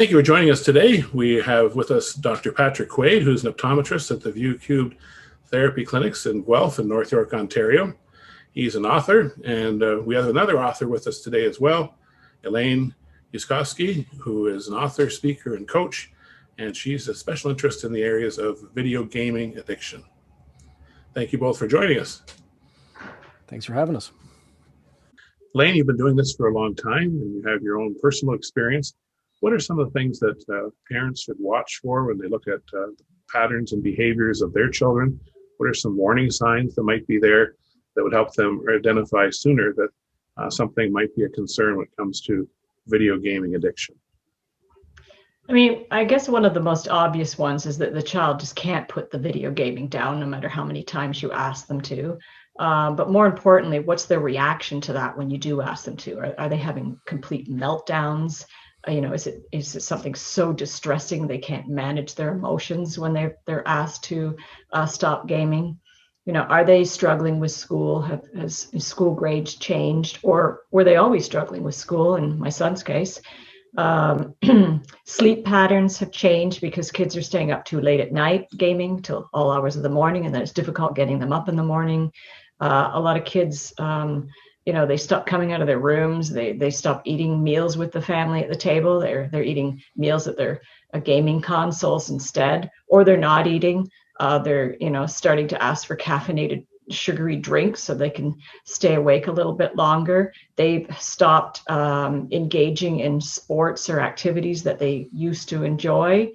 Thank you for joining us today. We have with us Dr. Patrick Quaid, who's an optometrist at the View Cubed Therapy Clinics in Guelph in North York, Ontario. He's an author, and we have another author with us today as well, Elaine Uskoski, who is an author, speaker, and coach, and she's a special interest in the areas of video gaming addiction. Thank you both for joining us. Thanks for having us. Elaine, you've been doing this for a long time, and you have your own personal experience. What are some of the things that parents should watch for when they look at patterns and behaviors of their children? What are some warning signs that might be there that would help them identify sooner that something might be a concern when it comes to video gaming addiction? I mean, I guess one of the most obvious ones is that the child just can't put the video gaming down no matter how many times you ask them to. But more importantly, what's their reaction to that when you do ask them to? Are they having complete meltdowns? Is it something so distressing they can't manage their emotions when they're asked to stop gaming? Are they struggling with school? Has school grades changed, or were they always struggling with school? In my son's case, sleep patterns have changed because kids are staying up too late at night gaming till all hours of the morning, and then it's difficult getting them up in the morning. A lot of kids, they stop coming out of their rooms. They stop eating meals with the family at the table. They're eating meals at their gaming consoles instead, or they're not eating. They're starting to ask for caffeinated sugary drinks so they can stay awake a little bit longer. They've stopped engaging in sports or activities that they used to enjoy.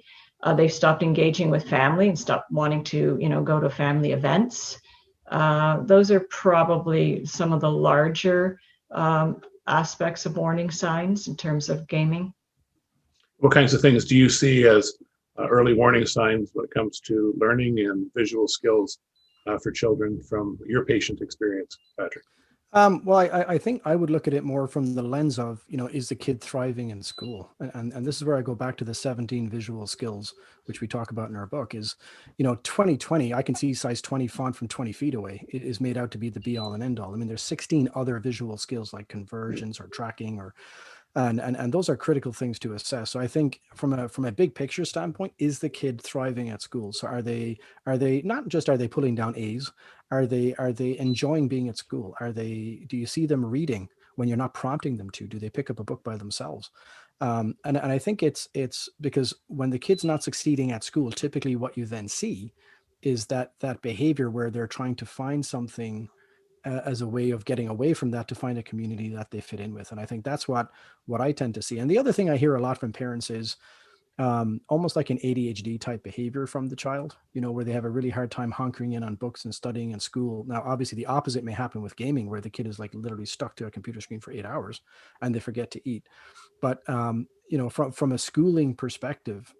They've stopped engaging with family and stopped wanting to go to family events. Those are probably some of the larger aspects of warning signs in terms of gaming. What kinds of things do you see as early warning signs when it comes to learning and visual skills for children from your patient experience, Patrick? Well, I think I would look at it more from the lens of, is the kid thriving in school? And this is where I go back to the 17 visual skills, which we talk about in our book is, 2020, I can see size 20 font from 20 feet away. It is made out to be the be all and end all. I mean, there's 16 other visual skills like convergence or tracking and those are critical things to assess. So I think from a big picture standpoint, is the kid thriving at school? So are they not just, are they pulling down A's? Are they enjoying being at school? Do you see them reading when you're not prompting them to? Do they pick up a book by themselves? And I think it's because when the kid's not succeeding at school, typically what you then see is that behavior where they're trying to find something as a way of getting away from that to find a community that they fit in with. And I think that's what I tend to see. And the other thing I hear a lot from parents is almost like an ADHD type behavior from the child, where they have a really hard time hunkering in on books and studying in school. Now, obviously the opposite may happen with gaming, where the kid is like literally stuck to a computer screen for 8 hours and they forget to eat. But, from a schooling perspective,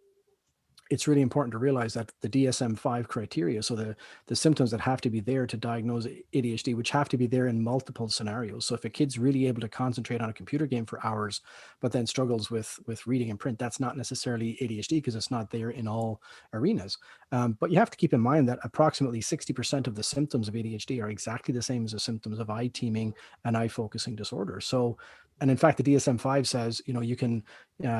it's really important to realize that the DSM-5 criteria, so the symptoms that have to be there to diagnose ADHD, which have to be there in multiple scenarios. So if a kid's really able to concentrate on a computer game for hours, but then struggles with reading and print, that's not necessarily ADHD because it's not there in all arenas. But you have to keep in mind that approximately 60% of the symptoms of ADHD are exactly the same as the symptoms of eye teaming and eye focusing disorder. So, and in fact, the DSM-5 says, you can,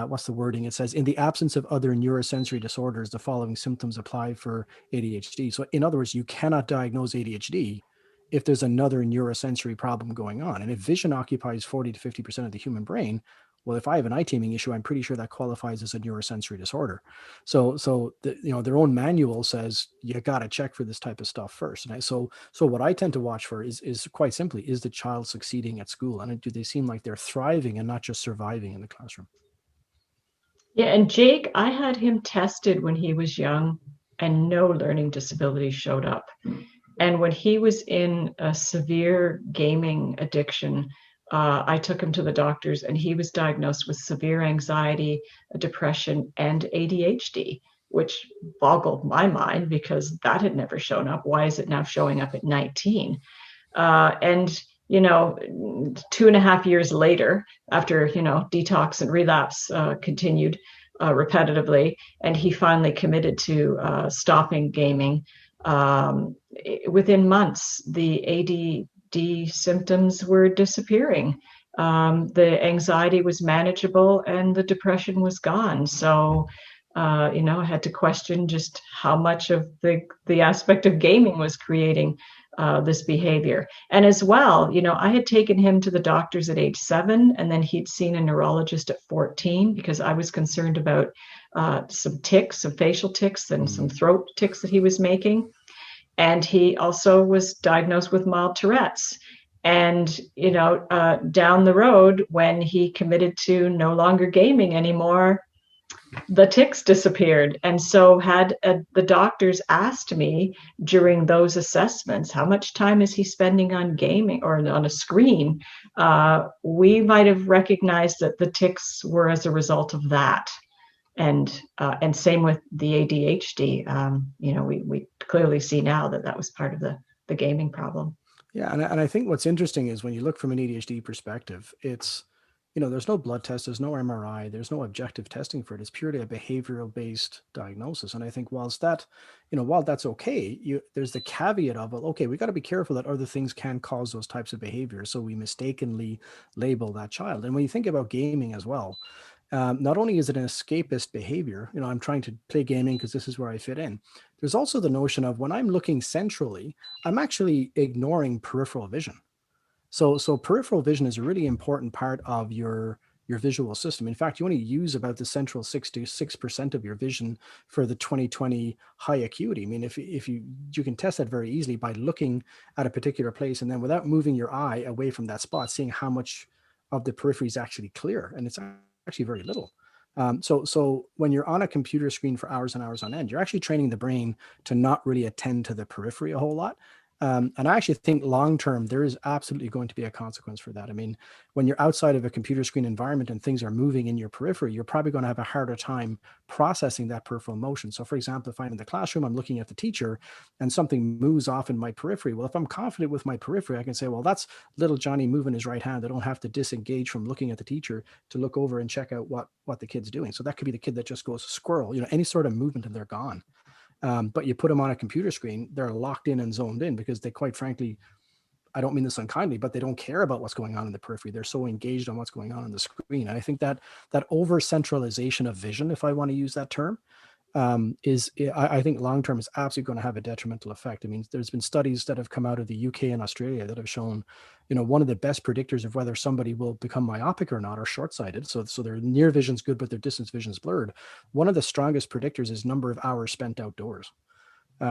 what's the wording? It says, in the absence of other neurosensory disorders, the following symptoms apply for ADHD. So in other words, you cannot diagnose ADHD if there's another neurosensory problem going on. And if vision occupies 40 to 50% of the human brain, well, if I have an eye teaming issue, I'm pretty sure that qualifies as a neurosensory disorder. So their own manual says you got to check for this type of stuff first. And so what I tend to watch for is quite simply, is the child succeeding at school? And do they seem like they're thriving and not just surviving in the classroom? Yeah, and Jake, I had him tested when he was young and no learning disabilities showed up. And when he was in a severe gaming addiction, I took him to the doctors and he was diagnosed with severe anxiety, depression, and ADHD, which boggled my mind because that had never shown up. Why is it now showing up at 19? And 2.5 years later, after, detox and relapse continued repetitively, and he finally committed to stopping gaming, within months, the ADD symptoms were disappearing. the anxiety was manageable and the depression was gone. So, I had to question just how much of the aspect of gaming was creating this behavior. And as well, I had taken him to the doctors at age 7, and then he'd seen a neurologist at 14 because I was concerned about some tics, some facial tics and some throat tics that he was making. And he also was diagnosed with mild Tourette's. And, down the road, when he committed to no longer gaming anymore, the tics disappeared. And so had the doctors asked me during those assessments, how much time is he spending on gaming or on a screen? We might have recognized that the tics were as a result of that. And same with the ADHD. We clearly see now that was part of the gaming problem. Yeah, and I think what's interesting is when you look from an ADHD perspective, it's, there's no blood test, there's no MRI, there's no objective testing for it. It's purely a behavioral based diagnosis. And I think while that's okay, there's the caveat of, well, okay, we got to be careful that other things can cause those types of behaviors. So we mistakenly label that child. And when you think about gaming as well, not only is it an escapist behavior, I'm trying to play gaming because this is where I fit in. There's also the notion of when I'm looking centrally, I'm actually ignoring peripheral vision. So peripheral vision is a really important part of your visual system. In fact, you only use about the central 6% of your vision for the 20/20 high acuity. I mean, if you can test that very easily by looking at a particular place and then without moving your eye away from that spot, seeing how much of the periphery is actually clear, and it's actually very little. So when you're on a computer screen for hours and hours on end, you're actually training the brain to not really attend to the periphery a whole lot. And I actually think long-term, there is absolutely going to be a consequence for that. I mean, when you're outside of a computer screen environment and things are moving in your periphery, you're probably going to have a harder time processing that peripheral motion. So for example, if I'm in the classroom, I'm looking at the teacher and something moves off in my periphery. Well, if I'm confident with my periphery, I can say, well, that's little Johnny moving his right hand. I don't have to disengage from looking at the teacher to look over and check out what the kid's doing. So that could be the kid that just goes squirrel, any sort of movement and they're gone. But you put them on a computer screen, they're locked in and zoned in because they, quite frankly, I don't mean this unkindly, but they don't care about what's going on in the periphery. They're so engaged on what's going on the screen. And I think that over centralization of vision, if I want to use that term, I think long-term is absolutely going to have a detrimental effect. I mean, there's been studies that have come out of the UK and Australia that have shown, one of the best predictors of whether somebody will become myopic or not or short-sighted. So their near vision's good, but their distance vision's blurred. One of the strongest predictors is number of hours spent outdoors,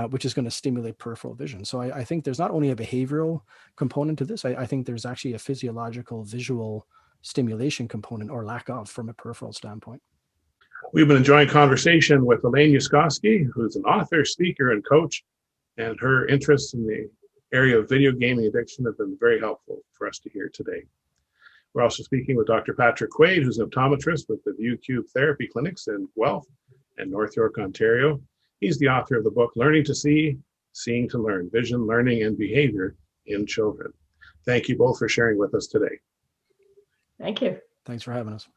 which is going to stimulate peripheral vision. So I think there's not only a behavioral component to this, I think there's actually a physiological visual stimulation component or lack of from a peripheral standpoint. We've been enjoying conversation with Elaine Uskoski, who's an author, speaker, and coach, and her interests in the area of video gaming addiction have been very helpful for us to hear today. We're also speaking with Dr. Patrick Quaid, who's an optometrist with the ViewCube Therapy Clinics in Guelph and North York, Ontario. He's the author of the book, Learning to See, Seeing to Learn, Vision, Learning, and Behavior in Children. Thank you both for sharing with us today. Thank you. Thanks for having us.